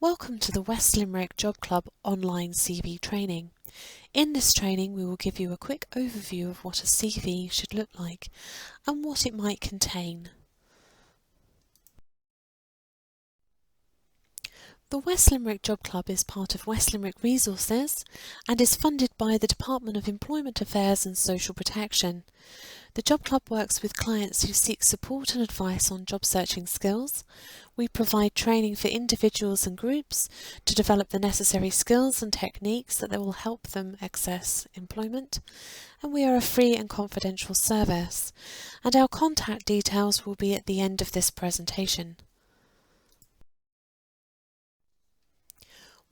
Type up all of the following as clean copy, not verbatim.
Welcome to the West Limerick Job Club online CV training. In this training we will give you a quick overview of what a CV should look like and what it might contain. The West Limerick Job Club is part of West Limerick Resources and is funded by the Department of Employment Affairs and Social Protection. The Job Club works with clients who seek support and advice on job searching skills. We provide training for individuals and groups to develop the necessary skills and techniques that will help them access employment. And we are a free and confidential service. And our contact details will be at the end of this presentation.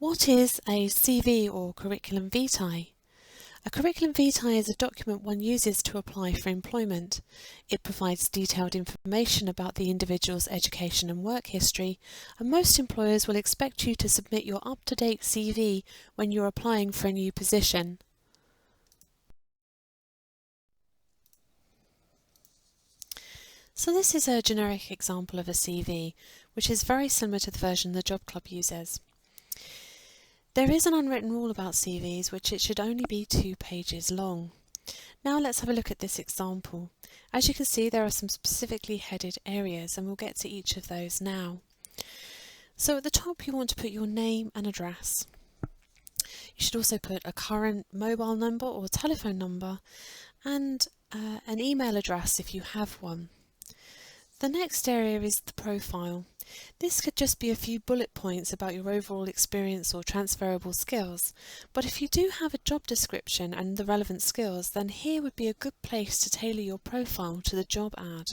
What is a CV or curriculum vitae? A curriculum vitae is a document one uses to apply for employment. It provides detailed information about the individual's education and work history, and most employers will expect you to submit your up-to-date CV when you're applying for a new position. So this is a generic example of a CV, which is very similar to the version the Job Club uses. There is an unwritten rule about CVs, which it should only be 2 pages long. Now let's have a look at this example. As you can see, there are some specifically headed areas, and we'll get to each of those now. So at the top you want to put your name and address. You should also put a current mobile number or telephone number and an email address if you have one. The next area is the profile. This could just be a few bullet points about your overall experience or transferable skills, but if you do have a job description and the relevant skills, then here would be a good place to tailor your profile to the job ad.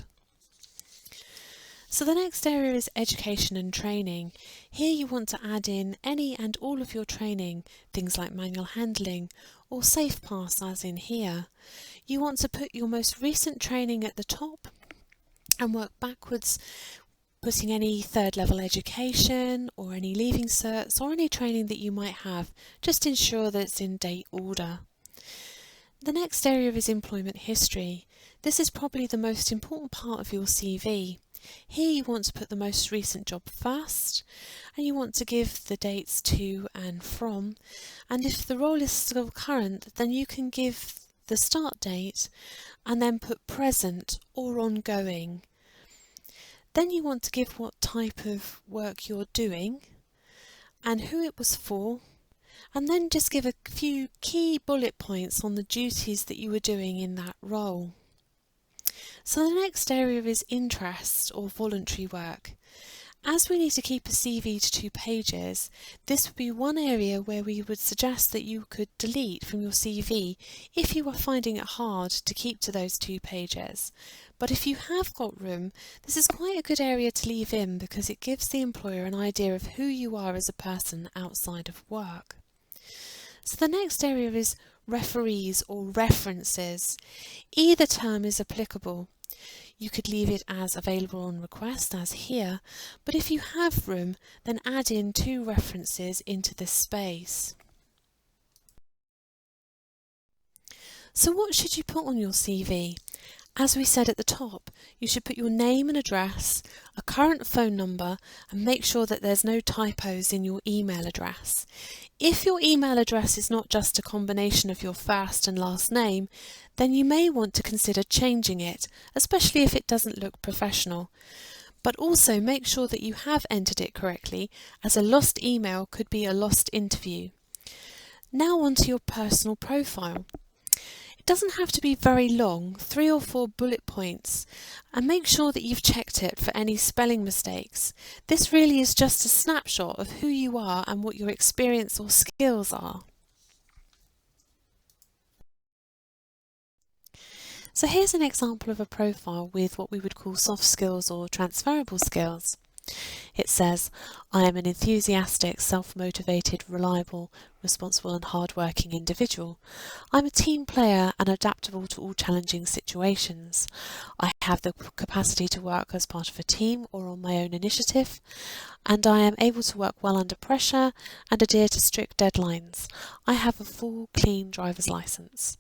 So the next area is education and training. Here you want to add in any and all of your training, things like manual handling or safe pass as in here. You want to put your most recent training at the top and work backwards, putting any third level education or any leaving certs or any training that you might have. Just ensure that it's in date order. The next area is employment history. This is probably the most important part of your CV. Here you want to put the most recent job first, and you want to give the dates to and from, and if the role is still current, then you can give the start date and then put present or ongoing. Then you want to give what type of work you're doing and who it was for, and then just give a few key bullet points on the duties that you were doing in that role. So the next area is interest or voluntary work. As we need to keep a CV to 2 pages, this would be one area where we would suggest that you could delete from your CV if you were finding it hard to keep to those 2 pages. But if you have got room, this is quite a good area to leave in because it gives the employer an idea of who you are as a person outside of work. So the next area is referees or references. Either term is applicable. You could leave it as available on request as here, but if you have room, then add in 2 references into this space. So what should you put on your CV? As we said at the top, you should put your name and address, a current phone number, and make sure that there's no typos in your email address. If your email address is not just a combination of your first and last name, then you may want to consider changing it, especially if it doesn't look professional. But also make sure that you have entered it correctly, as a lost email could be a lost interview. Now on to your personal profile. It doesn't have to be very long, 3 or 4 bullet points, and make sure that you've checked it for any spelling mistakes. This really is just a snapshot of who you are and what your experience or skills are. So here's an example of a profile with what we would call soft skills or transferable skills. It says, I am an enthusiastic, self-motivated, reliable, responsible and hard-working individual. I'm a team player and adaptable to all challenging situations. I have the capacity to work as part of a team or on my own initiative, and I am able to work well under pressure and adhere to strict deadlines. I have a full, clean driver's license.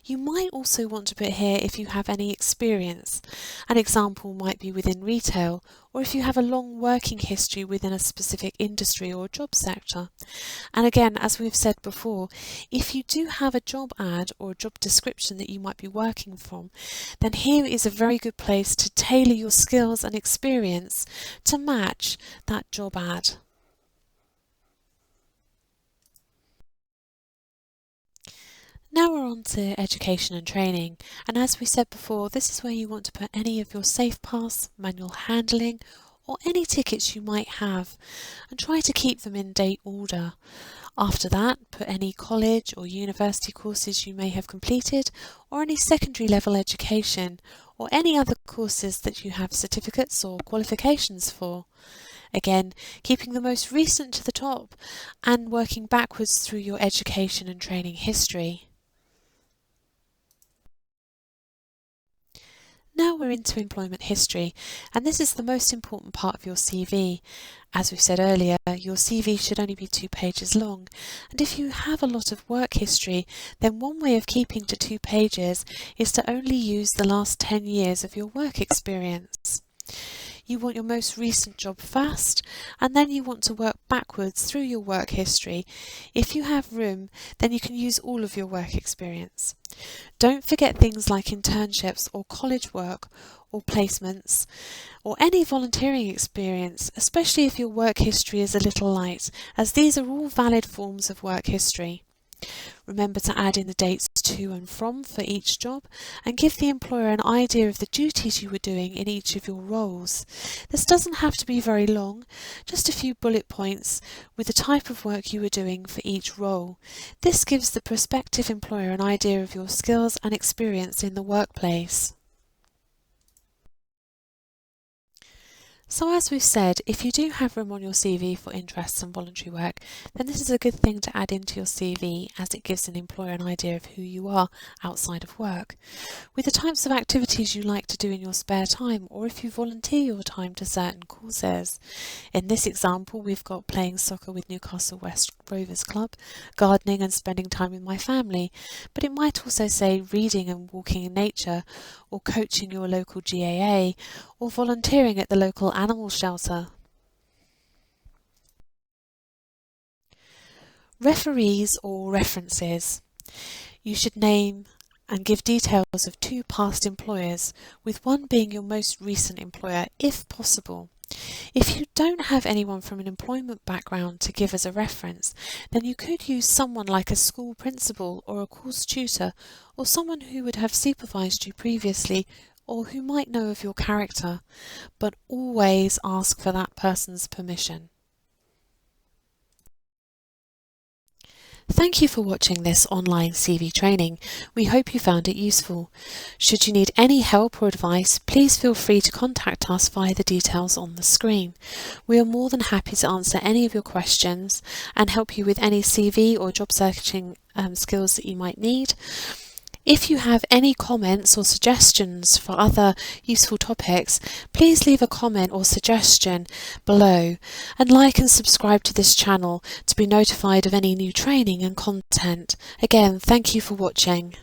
You might also want to put here if you have any experience. An example might be within retail, or if you have a long working working history within a specific industry or job sector. And again, as we've said before, if you do have a job ad or a job description that you might be working from, then here is a very good place to tailor your skills and experience to match that job ad. Now we're on to education and training, and as we said before, this is where you want to put any of your safe pass, manual handling, or any tickets you might have, and try to keep them in date order. After that, put any college or university courses you may have completed, or any secondary level education, or any other courses that you have certificates or qualifications for. Again, keeping the most recent to the top and working backwards through your education and training history. Now we're into employment history, and this is the most important part of your CV. As we said earlier, your CV should only be 2 pages long, and if you have a lot of work history, then one way of keeping to 2 pages is to only use the last 10 years of your work experience. You want your most recent job first, and then you want to work backwards through your work history. If you have room, then you can use all of your work experience. Don't forget things like internships or college work or placements or any volunteering experience, especially if your work history is a little light, as these are all valid forms of work history. Remember to add in the dates to and from for each job, and give the employer an idea of the duties you were doing in each of your roles. This doesn't have to be very long, just a few bullet points with the type of work you were doing for each role. This gives the prospective employer an idea of your skills and experience in the workplace. So as we've said, if you do have room on your CV for interests and voluntary work, then this is a good thing to add into your CV, as it gives an employer an idea of who you are outside of work. With the types of activities you like to do in your spare time, or if you volunteer your time to certain causes. In this example, we've got playing soccer with Newcastle West Rovers Club, gardening and spending time with my family, but it might also say reading and walking in nature, or coaching your local GAA, or volunteering at the local animal shelter. Referees or references. You should name and give details of 2 past employers, with one being your most recent employer if possible. If you don't have anyone from an employment background to give as a reference, then you could use someone like a school principal or a course tutor, or someone who would have supervised you previously or who might know of your character, but always ask for that person's permission. Thank you for watching this online CV training. We hope you found it useful. Should you need any help or advice, please feel free to contact us via the details on the screen. We are more than happy to answer any of your questions and help you with any CV or job searching skills that you might need. If you have any comments or suggestions for other useful topics, please leave a comment or suggestion below, and like and subscribe to this channel to be notified of any new training and content. Again, thank you for watching.